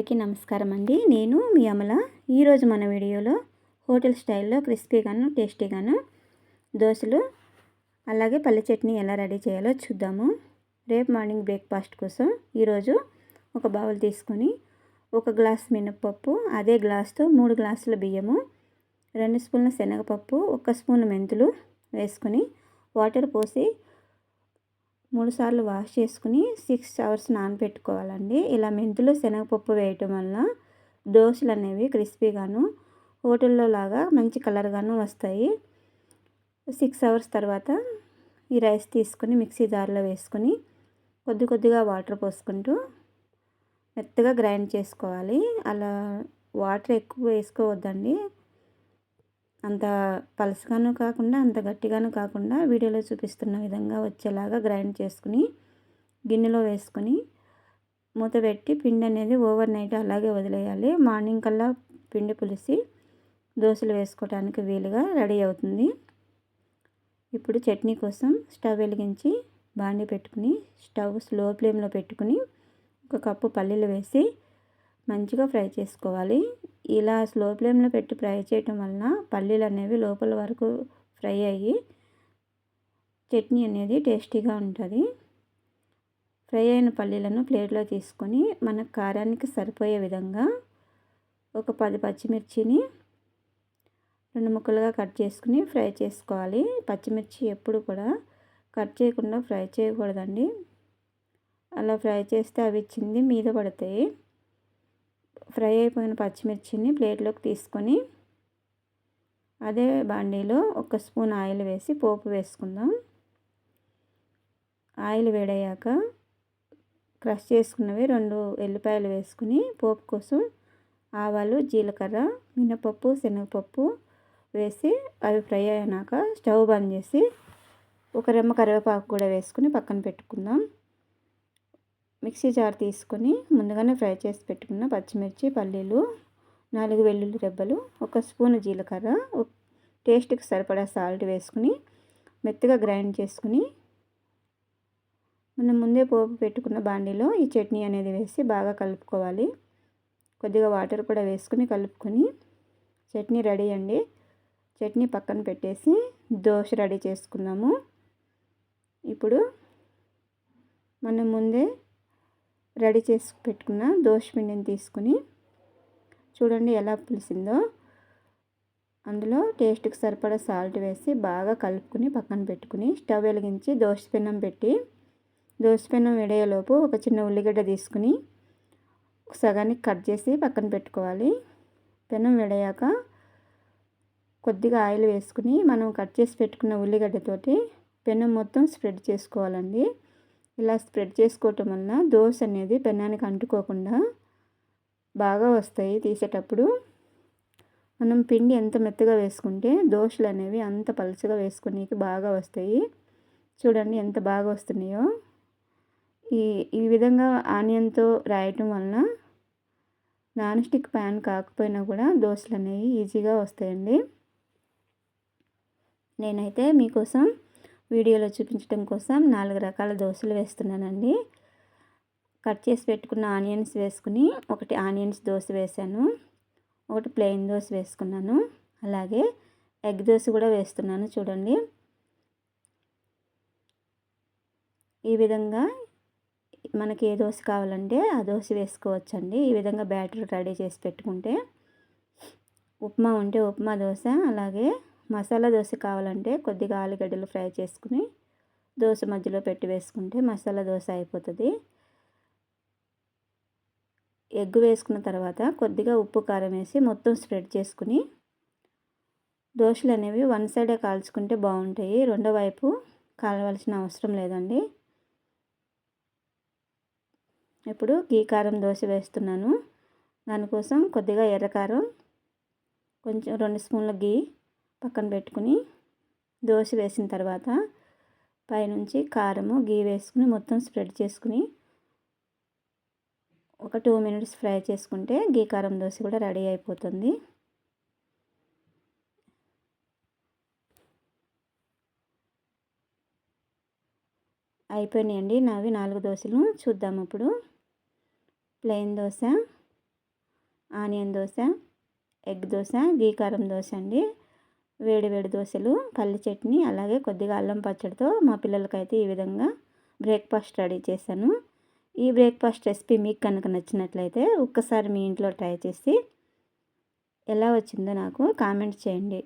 అందరికీ నమస్కారం అండి. నేను మీ అమల. ఈరోజు మన వీడియోలో హోటల్ స్టైల్లో క్రిస్పీగాను టేస్టీగాను దోశలు అలాగే పల్లి చట్నీ ఎలా రెడీ చేయాలో చూద్దాము. రేపు మార్నింగ్ బ్రేక్ఫాస్ట్ కోసం ఈరోజు ఒక బౌల్ తీసుకొని 1 గ్లాస్ మినపప్పు, అదే గ్లాస్తో 3 గ్లాసుల బియ్యము, 2 స్పూన్ల శనగపప్పు, 1 స్పూన్ మెంతులు వేసుకొని వాటర్ పోసి 3 సార్లు వాష్ చేసుకుని 6 అవర్స్ నానబెట్టుకోవాలండి. ఇలా మెంతులు శనగపప్పు వేయటం వల్ల దోశలు అనేవి క్రిస్పీగాను హోటల్లో లాగా మంచి కలర్గాను వస్తాయి. 6 అవర్స్ తర్వాత ఈ రైస్ తీసుకుని మిక్సీ జార్లో వేసుకొని కొద్దిగా వాటర్ పోసుకుంటూ మెత్తగా గ్రైండ్ చేసుకోవాలి. అలా వాటర్ ఎక్కువ వేసుకోవద్దండి. అంత పలసగాను కాకుండా అంత గట్టిగాను కాకుండా వీడియోలో చూపిస్తున్న విధంగా వచ్చేలాగా గ్రైండ్ చేసుకుని గిన్నెలో వేసుకొని మూత పెట్టి పిండి అనేది ఓవర్ నైట్ అలాగే వదిలేయాలి. మార్నింగ్ కల్లా పిండి పులిసి దోశలు వేసుకోవడానికి వీలుగా రెడీ అవుతుంది. ఇప్పుడు చట్నీ కోసం స్టవ్ వెలిగించి బాండి పెట్టుకుని స్టవ్ స్లో ఫ్లేమ్లో పెట్టుకుని 1 కప్పు పల్లీలు వేసి మంచిగా ఫ్రై చేసుకోవాలి. ఇలా స్లో ఫ్లేమ్లో పెట్టి ఫ్రై చేయటం వలన పల్లీలు అనేవి లోపల వరకు ఫ్రై అయ్యి చట్నీ అనేది టేస్టీగా ఉంటుంది. ఫ్రై అయిన పల్లీలను ప్లేట్లో తీసుకొని మన కారానికి సరిపోయే విధంగా ఒక 10 పచ్చిమిర్చిని 2 ముక్కలుగా కట్ చేసుకుని ఫ్రై చేసుకోవాలి. పచ్చిమిర్చి ఎప్పుడు కూడా కట్ చేయకుండా ఫ్రై చేయకూడదండి. అలా ఫ్రై చేస్తే అవి చింది మీద పడతాయి. ఫ్రై అయిపోయిన పచ్చిమిర్చిని ప్లేట్లోకి తీసుకొని అదే బాండీలో 1 స్పూన్ ఆయిల్ వేసి పోపు వేసుకుందాం. ఆయిల్ వేడయ్యాక క్రష్ చేసుకున్నవి 2 ఎల్లిపాయలు వేసుకుని పోపు కోసం ఆవాలు, జీలకర్ర, మినపప్పు, శనగపప్పు వేసి అవి ఫ్రై అయినాక స్టవ్ బంద్ చేసి 1 రెమ్మ కరివేపాకు కూడా వేసుకుని పక్కన పెట్టుకుందాం. మిక్సీ జార్ తీసుకొని ముందుగానే ఫ్రై చేసి పెట్టుకున్న పచ్చిమిర్చి, పల్లీలు, 4 వెల్లుల్లి రెబ్బలు, 1 స్పూన్ జీలకర్ర, టేస్ట్కి సరిపడా సాల్ట్ వేసుకుని మెత్తగా గ్రైండ్ చేసుకుని మనం ముందే పోపు పెట్టుకున్న బాండీలో ఈ చట్నీ అనేది వేసి బాగా కలుపుకోవాలి. కొద్దిగా వాటర్ కూడా వేసుకుని కలుపుకొని చట్నీ రెడీ అండి. చట్నీ పక్కన పెట్టేసి దోశ రెడీ చేసుకుందాము. ఇప్పుడు మనం ముందే రెడీ చేసి పెట్టుకున్న దోశ పిండిని తీసుకుని చూడండి ఎలా పులిసిందో. అందులో టేస్ట్కి సరిపడా సాల్ట్ వేసి బాగా కలుపుకుని పక్కన పెట్టుకుని స్టవ్ వెలిగించి దోశ పెనం పెట్టి దోశ పెనం వేడేలోపు ఒక చిన్న ఉల్లిగడ్డ తీసుకుని సగానికి కట్ చేసి పక్కన పెట్టుకోవాలి. పెనం వేడయ్యాక కొద్దిగా ఆయిల్ వేసుకుని మనం కట్ చేసి పెట్టుకున్న ఉల్లిగడ్డతోటి పెనం మొత్తం స్ప్రెడ్ చేసుకోవాలండి. ఇలా స్ప్రెడ్ చేసుకోవటం వలన దోశ అనేది పెనానికి అంటుకోకుండా బాగా వస్తాయి. తీసేటప్పుడు మనం పిండి ఎంత మెత్తగా వేసుకుంటే దోశలు అనేవి అంత పలుచగా వేసుకునేకి బాగా వస్తాయి. చూడండి ఎంత బాగా వస్తున్నాయో. ఈ విధంగా ఆనియన్తో రాయటం వలన నాన్ స్టిక్ ప్యాన్ కాకపోయినా కూడా దోశలు అనేవి ఈజీగా వస్తాయండి. నేనైతే మీకోసం వీడియోలో చూపించడం కోసం 4 రకాల దోశలు వేస్తున్నానండి. కట్ చేసి పెట్టుకున్న ఆనియన్స్ వేసుకుని 1 ఆనియన్స్ దోశ వేసాను, 1 ప్లెయిన్ దోశ వేసుకున్నాను, అలాగే ఎగ్ దోశ కూడా వేస్తున్నాను. చూడండి ఈ విధంగా మనకి ఏ దోశ కావాలంటే ఆ దోశ వేసుకోవచ్చండి. ఈ విధంగా బ్యాటర్ రెడీ చేసి పెట్టుకుంటే ఉప్మా ఉంటే ఉప్మా దోశ, అలాగే మసాలా దోశ కావాలంటే కొద్దిగా ఆలుగడ్డలు ఫ్రై చేసుకుని దోశ మధ్యలో పెట్టి వేసుకుంటే మసాలా దోశ అయిపోతుంది. ఎగ్ వేసుకున్న తర్వాత కొద్దిగా ఉప్పు కారం వేసి మొత్తం స్ప్రెడ్ చేసుకుని దోశలు అనేవి 1 సైడే కాల్చుకుంటే బాగుంటాయి. రెండో వైపు కాలవలసిన అవసరం లేదండి. ఇప్పుడు గీ కారం దోశ వేస్తున్నాను. దానికోసం కొద్దిగా ఎర్రకారం, కొంచెం 2 స్పూన్ల గీ పక్కన పెట్టుకుని దోశ వేసిన తర్వాత పైనుంచి కారము, గీ వేసుకుని మొత్తం స్ప్రెడ్ చేసుకుని ఒక 2 మినిట్స్ ఫ్రై చేసుకుంటే గీ కారం దోశ కూడా రెడీ అయిపోతుంది. అయిపోయినాయండి నావి 4 దోశలు. చూద్దాం ఇప్పుడు. Plain dosa, onion dosa, egg dosa, ghee కారం దోశ అండి. వేడి వేడి దోశలు, పల్లి చట్నీ, అలాగే కొద్దిగా అల్లం పచ్చడితో మా పిల్లలకైతే ఈ విధంగా బ్రేక్ఫాస్ట్ రెడీ చేశాను. ఈ బ్రేక్ఫాస్ట్ రెసిపీ మీకు కనుక నచ్చినట్లయితే ఒక్కసారి మీ ఇంట్లో ట్రై చేసి ఎలా వచ్చిందో నాకు కామెంట్ చేయండి.